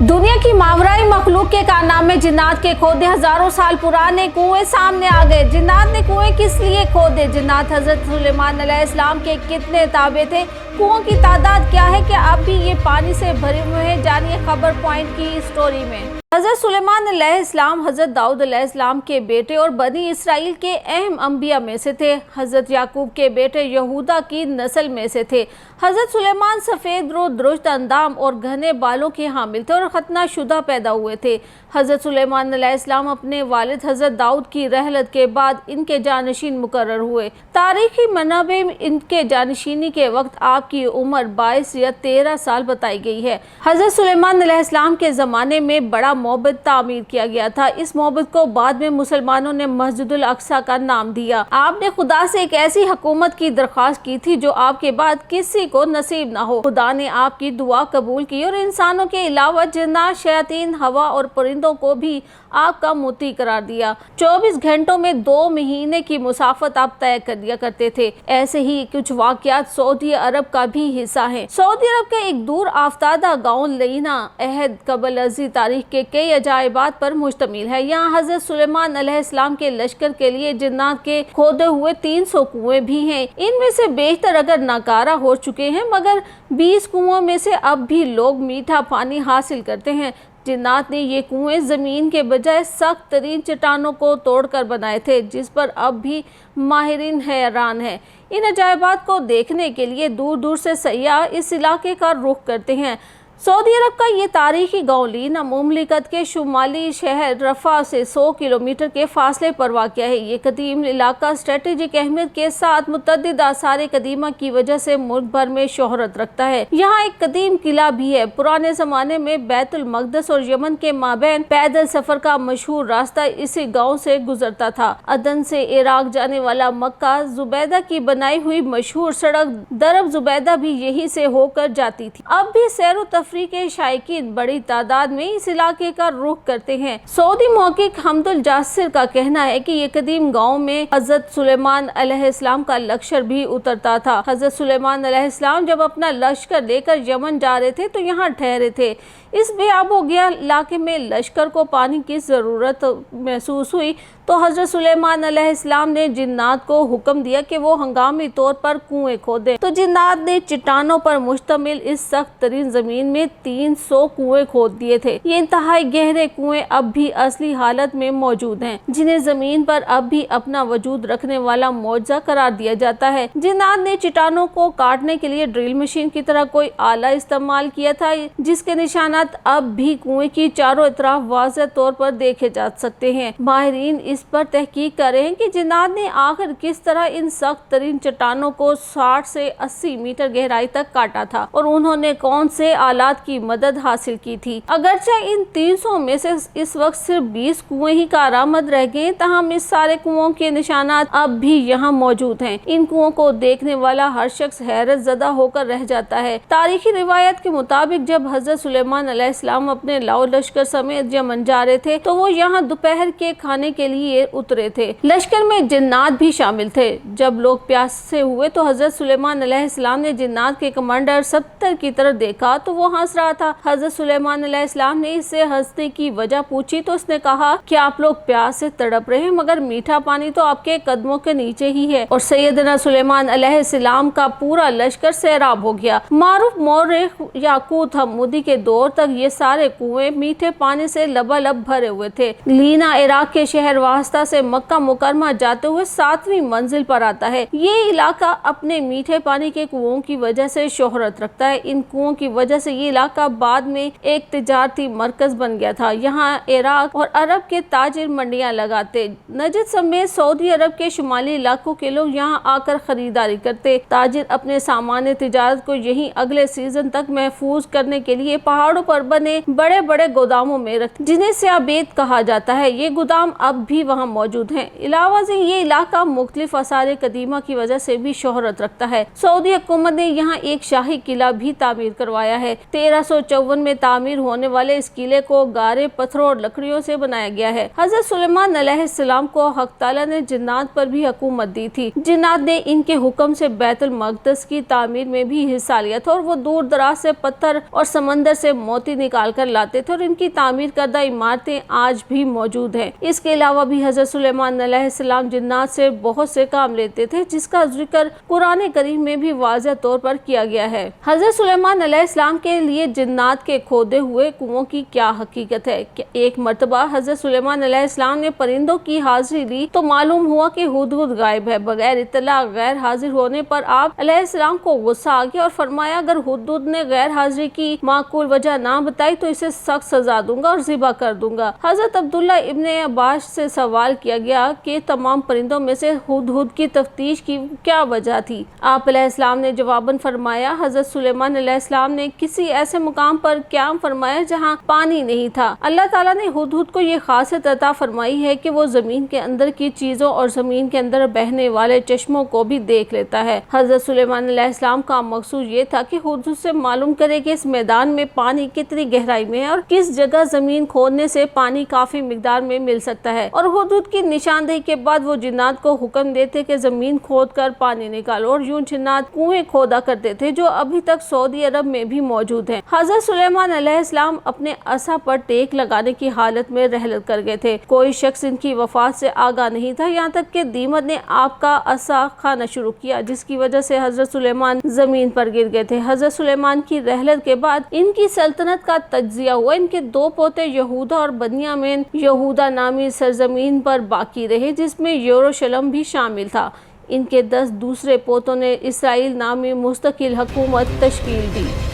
दुनिया की मावराई मखलूक के कारनामे जिन्नात के खोदे हजारों साल पुराने कुएं सामने आ गए। जिन्नात ने कुएं किस लिए खोदे? जिन्नात हजरत सुलेमान अलैहिस्सलाम के कितने ताबे थे? कुओं की तादाद क्या है? क्या अब भी ये पानी से भरे हुए हैं? जानिए खबर पॉइंट की स्टोरी में। हजरत सुलेमान अलैहिस्सलाम हजरत दाऊद अलैहिस्सलाम के बेटे और बनी इसराइल के अहम अंबिया में से थे। हजरत याकूब के बेटे यहूदा की नस्ल में से थे। हजरत सुलेमान सफ़ेद रो, दुरुस्त अंदाम और घने बालों के हामिल थे और खतना शुदा पैदा हुए थे। हजरत सुलेमान अलैहिस्सलाम अपने वालिद हजरत दाऊद की रहलत के बाद इनके जानशीन मुकर्रर हुए। तारीखी मनाबे में इनके जानशीनी के वक्त आपकी उम्र 22 या 13 साल बताई गई है। हजरत सुलेमान अलैहिस्सलाम के ज़माने में बड़ा मोहब्बत तामीर किया गया था। इस मोहब्बत को बाद में मुसलमानों ने मस्जिदुल अक्सा का नाम दिया। आपने खुदा से एक ऐसी हुकूमत की दरख्वास्त की थी जो आपके बाद किसी को नसीब ना हो। खुदा ने आपकी दुआ कबूल की और इंसानों के अलावा जिन्नात, शयातीन, हवा और परिंदों को भी आपका मुती करार दिया। 24 घंटों में 2 महीने की मुसाफत आप तय कर दिया करते थे। ऐसे ही कुछ वाक़यात सऊदी अरब का भी हिस्सा हैं। सऊदी अरब के एक दूर आफ्तादा गाँव लईना अहद कबल अज़ी तारीख के कई अजायबात पर मुश्तमिल है। यहाँ हजरत सुलेमान अलैहिस्सलाम के लश्कर के लिए जिन्नात के खोदे हुए 300 कुएं भी हैं। इनमें से बेशतर अगर नाकारा हो चुके हैं, मगर 20 कुओं में से अब भी लोग मीठा पानी हासिल करते हैं। जिन्नात ने ये कुएं ज़मीन के बजाय सख्त तरीन चट्टानों को तोड़कर बनाए थे, जिस पर अब भी माहिरीन हैरान है। इन अजायबात को देखने के लिए दूर दूर से सयाह इस इलाके का रुख करते हैं। सऊदी अरब का ये तारीखी गाँव लीना मुमलिकत के शुमाली शहर रफ़ा से 100 किलोमीटर के फासले पर वाक़या है। ये कदीम इलाका स्ट्रेटेजिक अहमियत के साथ मुतअद्दिद आसार कदीमा की वजह से मुल्क भर में शोहरत रखता है। यहाँ एक कदीम किला भी है। पुराने ज़माने में बैतुल मक़दस और यमन के माबैन पैदल सफ़र का मशहूर रास्ता इसी गाँव से गुजरता था। अदन से इराक जाने वाला मक्का जुबैदा की बनाई हुई मशहूर सड़क दरब जुबैदा भी यहीं से होकर जाती थी। अब भी सैर तफरीह के शायकीन बड़ी तादाद में इस इलाके का रुख करते हैं। सऊदी मुहक्किक हमदुल जासिर का कहना है कि ये कदीम गांव में हजरत सुलेमान अलैहिस्सलाम का लश्कर भी उतरता था। हजरत सुलेमान अलैहिस्सलाम जब अपना लश्कर लेकर यमन जा रहे थे तो यहाँ ठहरे थे। इस बेआबोगिया इलाके में लश्कर को पानी की ज़रूरत महसूस हुई तो हजरत सुलेमान अलैहिस्सलाम ने जिन्नात को हुक्म दिया कि वो हंगामी तौर पर कुएं खोदें। तो जिन्नात ने चट्टानों पर मुश्तमिल इस सख्त तरीन ज़मीन में 300 कुएं खोद दिए थे। ये इंतहाई गहरे कुएं अब भी असली हालत में मौजूद हैं, जिन्हें ज़मीन पर अब भी अपना वजूद रखने वाला मौजज़ा करार दिया जाता है। जिन्नात ने चट्टानों को काटने के लिए ड्रिल मशीन की तरह कोई आला इस्तेमाल किया था, जिसके निशानात अब भी कुएं की चारों तरफ वाज़ेह तौर पर देखे जा सकते हैं। माहिरीन इस पर तहकीक कर रहे हैं कि जिन्नात ने आखिर किस तरह इन सख्त तरीन चट्टानों को 60 से 80 मीटर गहराई तक काटा था और उन्होंने कौन से आलात की मदद हासिल की थी। अगरचे इन 300 में से इस वक्त सिर्फ 20 कुएं ही कारआमद रह गए, तहम इस सारे कुओं के निशानात अब भी यहाँ मौजूद हैं। इन कुओं को देखने वाला हर शख्स हैरत ज़दा होकर रह जाता है। तारीखी रिवायत के मुताबिक जब हजरत सुलेमान अलैहिस्सलाम अपने लाओ लश्कर समेत यमन जा रहे थे तो वो यहाँ दोपहर के खाने के लिए उतरे थे। लश्कर में जिन्नात भी शामिल थे। जब लोग प्यासे हुए तो हजरत सुलेमान अलैहिस्सलाम ने जिन्नात के कमांडर 70 की तरफ देखा तो वो हंस रहा था। हजरत सुलेमान अलैहिस्सलाम ने इससे हंसने की वजह पूछी तो उसने कहा कि आप लोग प्यास से तड़प रहे हैं, मगर मीठा पानी तो आपके कदमों के नीचे ही है। और सैयदना सुलेमान अलैहिस्सलाम का पूरा लश्कर सैराब हो गया। मारूफ मौरख याकूत हम्मूदी के दौर तक ये सारे कुएं मीठे पानी से लबालब भरे हुए थे। लीना इराक के शहर वास्ता से मक्का मुकरमा जाते हुए 7वीं मंजिल पर आता है। ये इलाका अपने मीठे पानी के कुओं की वजह से शोहरत रखता है। इन कुओं की वजह से ये इलाका बाद में एक तिजारती मरकज बन गया था। यहाँ इराक और अरब के ताजिर मंडियाँ लगाते। नजद समेत सऊदी अरब के शुमाली इलाकों के लोग यहाँ आकर खरीदारी करते। ताजिर अपने सामान तिजारत को यहीं अगले सीजन तक महफूज करने के लिए पहाड़ों पर बने बड़े बड़े गोदामों में रखते, जिन्हें स्याबेत कहा जाता है। ये गोदाम अब भी वहाँ मौजूद हैं। इलावा से ये इलाका मुख्तलिफ आसार कदीमा की वजह से भी शोहरत रखता है। सऊदी हुकूमत ने यहाँ एक शाही किला भी तामीर करवाया है। 1354 में तामीर होने वाले इस किले को गारे, पत्थरों और लकड़ियों से बनाया गया है। हजरत सुलेमान अलैहिस्सलाम को हक ताला ने जिन्नात पर भी हुकूमत दी थी। जिन्नात ने इनके हुक्म से बैतुल मक़दस की तामीर में भी हिस्सा लिया था और वो दूर दराज से पत्थर और समंदर से मोती निकाल कर लाते थे और इनकी तामीर करदा इमारतें आज भी मौजूद हैं। इसके अलावा भी हजरत सुलेमान अलैहिस्सलाम जिन्नात से बहुत से काम लेते थे, जिसका जिक्र कुरान करीम में भी वाज़ेह तौर पर किया गया है। हजरत सुलेमान अलैहिस्सलाम के लिए जिन्नात के खोदे हुए कुओं की क्या हकीकत है? एक मर्तबा हजरत सुलेमान अलैहिस्सलाम ने परिंदों की हाजिरी ली तो मालूम हुआ कि हुदहुद गायब है। बगैर इत्तला गैर हाजिर होने पर आप अलैहिस्सलाम को गुस्सा आ गया और फरमाया, अगर हुदहुद ने गैर हाजिरी की माकूल वजह ना बताई तो इसे सख्त सजा दूंगा और ज़िबा कर दूंगा। हजरत अब्दुल्ला इब्ने अब्बास से सवाल किया गया कि तमाम परिंदों में से हुदहुद की तफ्तीश की क्या वजह थी? आप अलैहिस्सलाम ने जवाबन फरमाया, हजरत सुलेमान अलैहिस्सलाम ने किसी ऐसे मुकाम पर क़याम फरमाया जहाँ पानी नहीं था। अल्लाह ताला ने हुदहुद को ये खासियत अता फरमाई है कि वो ज़मीन के अंदर की चीज़ों और ज़मीन के अंदर बहने वाले चश्मों को भी देख लेता है। हजरत सुलेमान अलैहिस्सलाम का मकसूद ये था कि हुदहुद से मालूम करे कि इस मैदान में पानी कितनी गहराई में है और किस जगह ज़मीन खोदने से पानी काफ़ी मिकदार में मिल सकता है। और हुदहुद की निशानदेही के बाद वो जिन्नात को हुक्म देते कि ज़मीन खोद कर पानी निकालो और यूं जिन्नात कुएं खोदा करते थे जो अभी तक सऊदी अरब में भी मौजूद हैं। हजरत सुलेमान अलैहिस्सलाम अपने असा पर टेक लगाने की हालत में रहलत कर गए थे। कोई शख्स इनकी वफात से आगाह नहीं था, यहाँ तक कि दीमत ने आपका असा खाना शुरू किया, जिसकी वजह से हजरत सुलेमान जमीन पर गिर गए थे। हजरत सुलेमान की रहलत के बाद इनकी सल्तनत का तज्जिया हुआ। इनके दो पोते यहूदा और बनियामीन यहूदा नामी सरजमीन पर बाकी रहे, जिसमें यरूशलेम भी शामिल था। इनके 10 दूसरे पोतों ने इसराइल नामी मुस्तकिल हुकूमत तश्कील दी।